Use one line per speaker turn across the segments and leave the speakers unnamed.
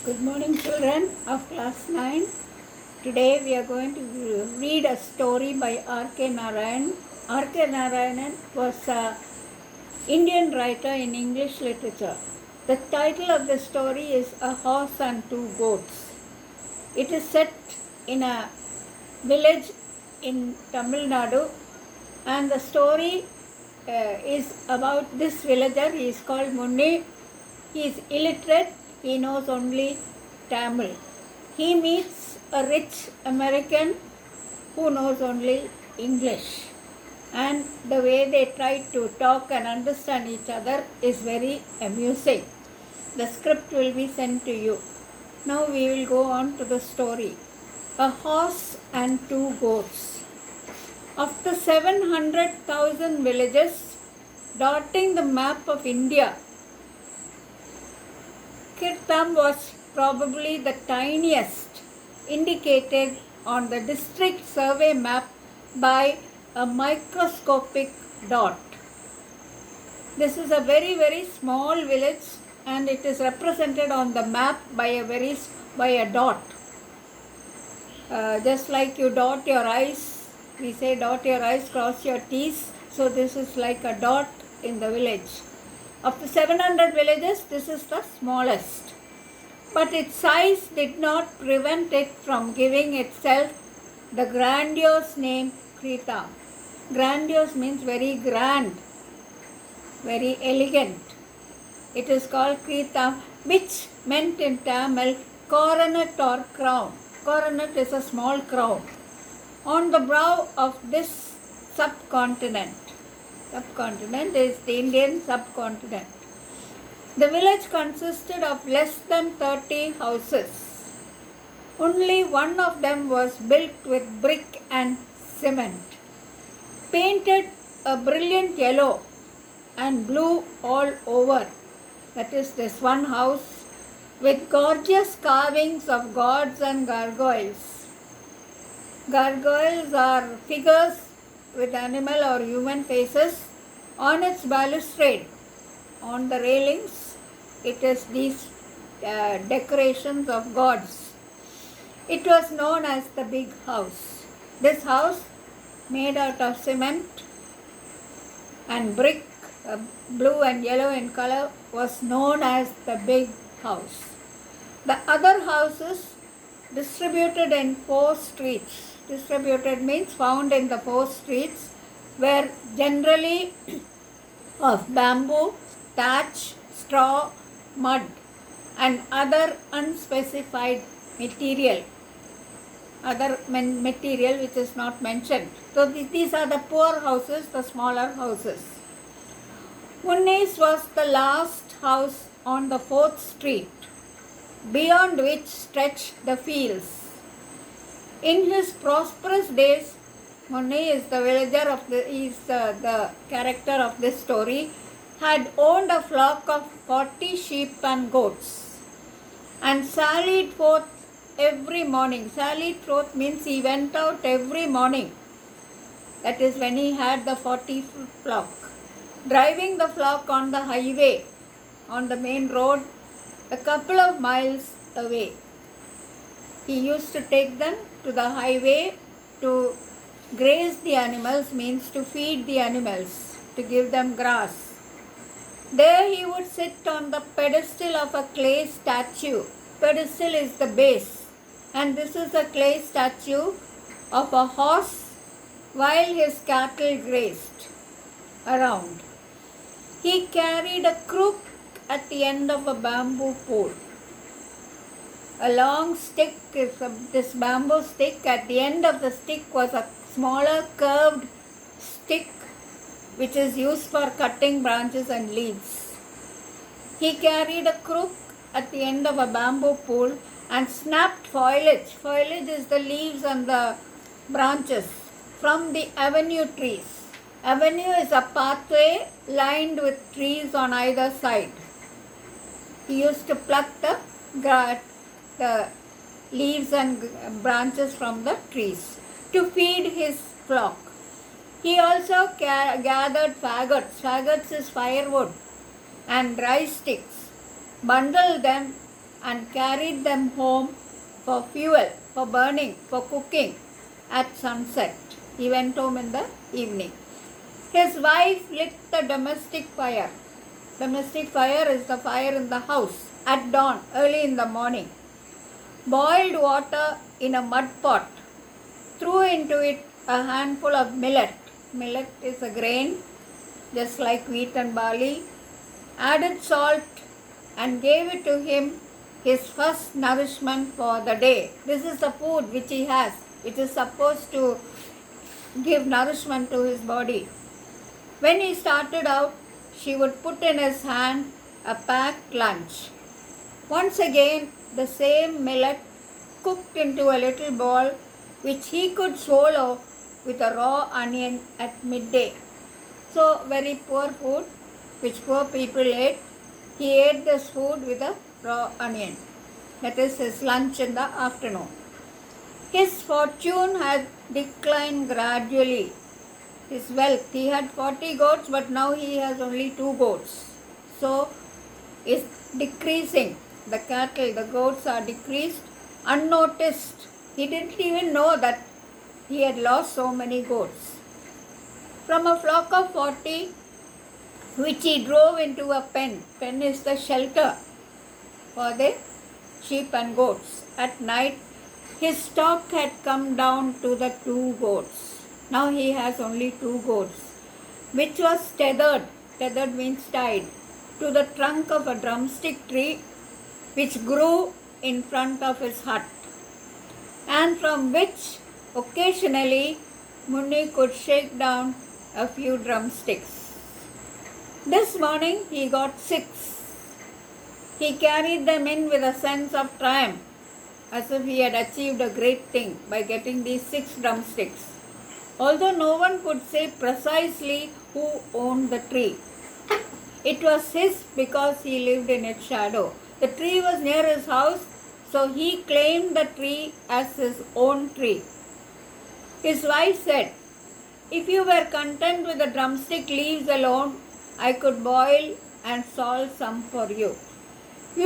Good morning, children of class 9. Today we are going to read a story by R.K. Narayan. R.K. Narayanan was an Indian writer in English literature. The title of the story is A Horse and Two Goats. It is set in a village in Tamil Nadu, and the story is about this villager. He is called Munni. He is illiterate. He knows only Tamil. He meets a rich American who knows only English. And the way they try to talk and understand each other is very amusing. The script will be sent to you. Now we will go on to the story. A Horse and Two Goats. Of the 700,000 villages dotting the map of India, Kirtam was probably the tiniest, indicated on the district survey map by a microscopic dot. This is a very small village, and it is represented on the map by a dot. Just like you dot your I's, we say dot your I's, cross your T's. So this is like a dot in the village. Of the 700 villages, this is the smallest. But its size did not prevent it from giving itself the grandiose name Kritam. Grandiose means very grand, very elegant. It is called Kritam, which meant in Tamil coronet or crown. Coronet is a small crown on the brow of this subcontinent. Subcontinent is the Indian subcontinent. The village consisted of less than 30 houses. Only one of them was built with brick and cement, painted a brilliant yellow and blue all over. That is this one house with gorgeous carvings of gods and gargoyles. Gargoyles are figures with animal or human faces. On its balustrade, on the railings, it is these decorations of gods. It was known as the big house. This house, made out of cement and brick, blue and yellow in color, was known as the big house. The other houses, distributed in 4 streets, distributed means found in the 4 streets, were generally of bamboo, thatch, straw, mud, and other unspecified material. Other material which is not mentioned. So these are the poor houses, the smaller houses. Munni's was the last house on the 4th street, beyond which stretched the fields. In his prosperous days, Munni is the villager of the character of this story, had owned a flock of 40 sheep and goats, and sallied forth every morning. Sallied forth means he went out every morning. That is when he had the 40 flock, driving the flock on the highway, on the main road, a couple of miles away. He used to take them to the highway to graze the animals, means to feed the animals, to give them grass. There he would sit on the pedestal of a clay statue. Pedestal is the base, and this is a clay statue of a horse while his cattle grazed around. He carried a crook at the end of a bamboo pole. A long stick is this bamboo stick. At the end of the stick was a smaller curved stick which is used for cutting branches and leaves. He carried a crook at the end of a bamboo pole and snapped foliage. Foliage is the leaves and the branches from the avenue trees. Avenue is a pathway lined with trees on either side. He used to pluck the leaves and branches from the trees to feed his flock. He also gathered faggots. Faggots is firewood, and dry sticks, bundled them and carried them home for fuel, for burning, for cooking at sunset. He went home in the evening. His wife lit the domestic fire. Domestic fire is the fire in the house at dawn, early in the morning. Boiled water in a mud pot. Threw into it a handful of millet. Millet is a grain, just like wheat and barley. Added salt and gave it to him, his first nourishment for the day. This is the food which he has, which is supposed to give nourishment to his body. When he started out, she would put in his hand a packed lunch. Once again, the same millet cooked into a little ball which he could swallow with a raw onion at midday. So, very poor food which poor people ate. He ate this food with a raw onion. That is his lunch in the afternoon. His fortune had declined gradually. His wealth, he had 40 goats, but now he has only 2 goats. So, it's decreasing. The cattle, the goats are decreased, unnoticed. He didn't even know that he had lost so many goats. From a flock of 40, which he drove into a pen. Pen is the shelter for the sheep and goats. At night, his stock had come down to the 2 goats. Now he has only 2 goats, which was tethered. Tethered means tied to the trunk of a drumstick tree which grew in front of his hut, and from which occasionally Munni could shake down a few drumsticks. This morning he got 6. He carried them in with a sense of triumph, as if he had achieved a great thing by getting these 6 drumsticks. Although no one could say precisely who owned the tree. It was his because he lived in its shadow. The tree was near his house, so he claimed the tree as his own tree. His wife said, "If you were content with the drumstick leaves alone, I could boil and salt some for you."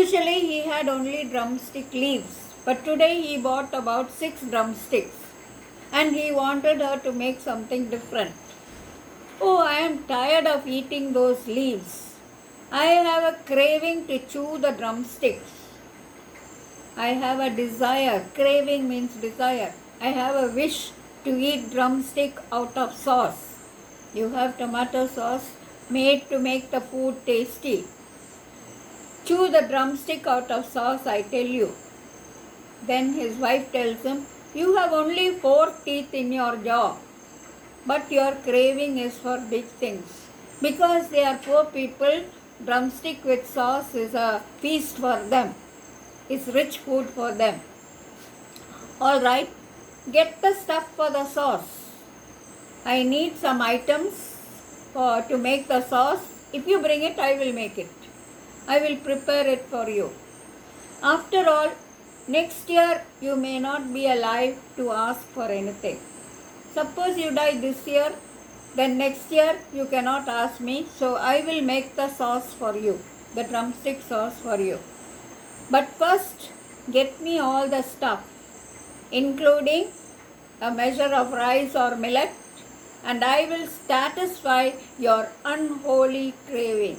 Usually he had only drumstick leaves, but today he bought about 6 drumsticks, and he wanted her to make something different. "Oh, I am tired of eating those leaves. I have a craving to chew the drumsticks. I have a desire." Craving means desire. "I have a wish to eat drumstick out of sauce." You have tomato sauce made to make the food tasty. Chew the drumstick out of sauce, I tell you. Then his wife tells him, "You have only 4 teeth in your jaw, but your craving is for big things." Because they are poor people, drumstick with sauce is a feast for them. It's rich food for them. All right, get the stuff for the sauce. I need some items to make the sauce. If you bring it, I will make it. I will prepare it for you. After all, next year you may not be alive to ask for anything. Suppose you die this year, then next year you cannot ask me, so I will make the sauce for you, the drumstick sauce for you. But first, get me all the stuff, including a measure of rice or millet, and I will satisfy your unholy craving.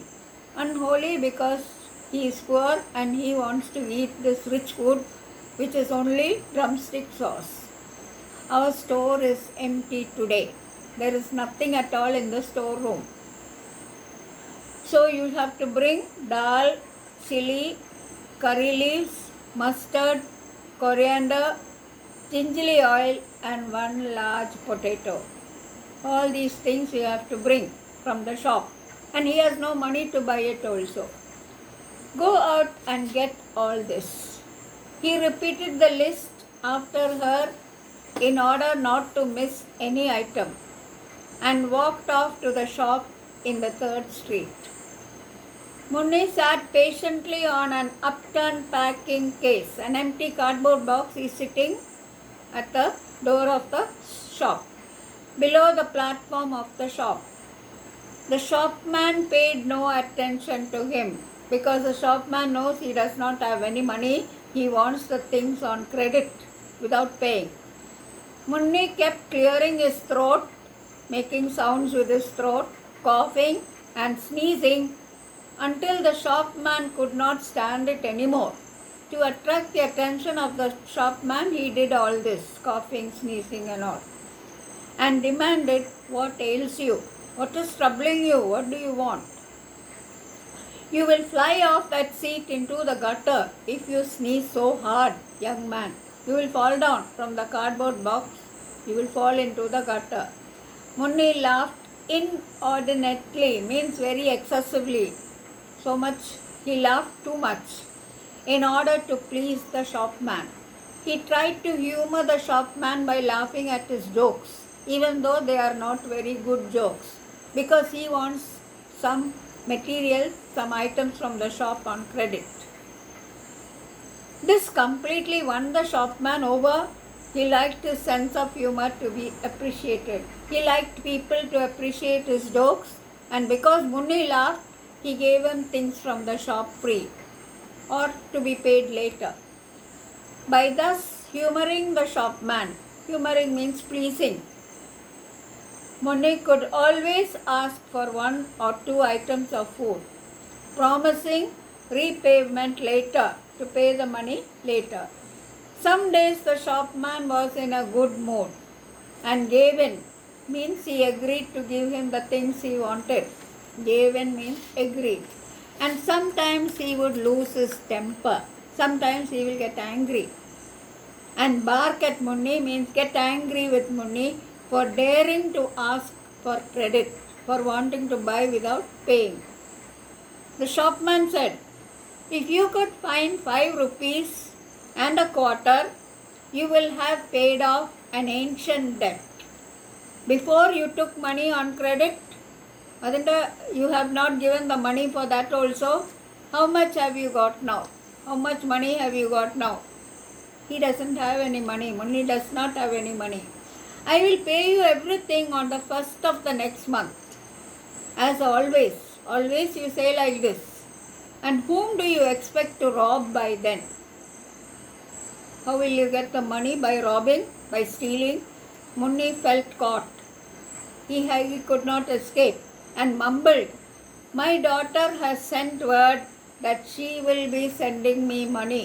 Unholy because he is poor and he wants to eat this rich food, which is only drumstick sauce. Our store is empty today. There is nothing at all in the storeroom. So you have to bring dal, chili, curry leaves, mustard, coriander, gingerly oil, and 1 large potato. All these things you have to bring from the shop. And he has no money to buy it also. Go out and get all this. He repeated the list after her in order not to miss any item, and walked off to the shop in the 3rd street. Munni sat patiently on an upturned packing case. An empty cardboard box is sitting at the door of the shop, below the platform of the shop. The shopman paid no attention to him. because the shopman knows he does not have any money. He wants the things on credit without paying. Munni kept clearing his throat, making sounds with his throat, coughing and sneezing until the shopman could not stand it anymore. To attract the attention of the shopman, he did all this, coughing, sneezing and all, and demanded, "What ails you? What is troubling you? What do you want?" "You will fly off that seat into the gutter if you sneeze so hard, young man. You will fall down from the cardboard box. You will fall into the gutter." Munni laughed inordinately, means very excessively. So much, he laughed too much in order to please the shopman. He tried to humor the shopman by laughing at his jokes, even though they are not very good jokes, because he wants some material, some items from the shop on credit. This completely won the shopman over. He liked his sense of humor to be appreciated. He liked people to appreciate his jokes, and because Munni laughed, he gave him things from the shop free or to be paid later. By thus humoring the shopman, humoring means pleasing, Munni could always ask for 1 or 2 items of food, promising repayment later, to pay the money later. Some days the shopman was in a good mood and gave in, means he agreed to give him the things he wanted. Gave in means agreed. And sometimes he would lose his temper. Sometimes he will get angry. And bark at Munni means get angry with Munni for daring to ask for credit, for wanting to buy without paying. The shopman said, "If you could find 5 rupees and a quarter, you will have paid off an ancient debt. Before you took money on credit, you have not given the money for that also. How much have you got now? How much money have you got now?" He doesn't have any money. Munni does not have any money. "I will pay you everything on the 1st of the next month. As always. Always you say like this. And whom do you expect to rob by then?" How will you get the money? By robbing? By stealing? Munni felt caught. He could not escape and mumbled, "My daughter has sent word that she will be sending me money."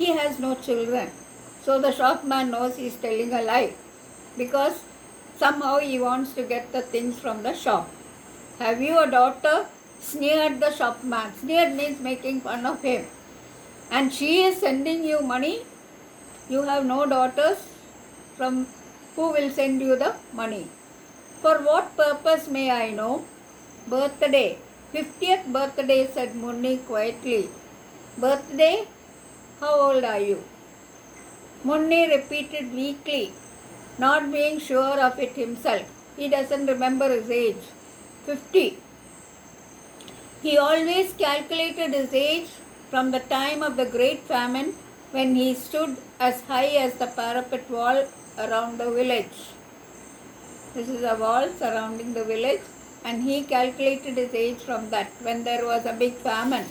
He has no children. So the shopman knows he is telling a lie, because somehow he wants to get the things from the shop. "Have you a daughter?" sneered the shopman. Sneered means making fun of him. "And she is sending you money? You have no daughters? From who will send you the money?" "For what purpose may I know?" "Birthday. 50th birthday," said Munni quietly. "Birthday? How old are you?" Munni repeated weakly, not being sure of it himself. He doesn't remember his age. 50. He always calculated his age from the time of the great famine, when he stood as high as the parapet wall around the village. This is a wall surrounding the village, and he calculated his age from that, when there was a big famine.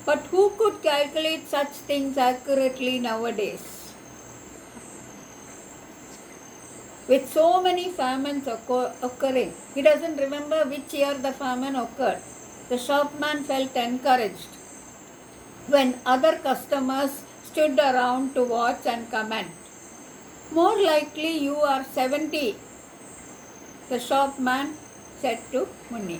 But who could calculate such things accurately nowadays? With so many famines occurring, he doesn't remember which year the famine occurred. The shopman felt encouraged when other customers stood around to watch and comment. "More likely you are 70, the shopman said to Munni.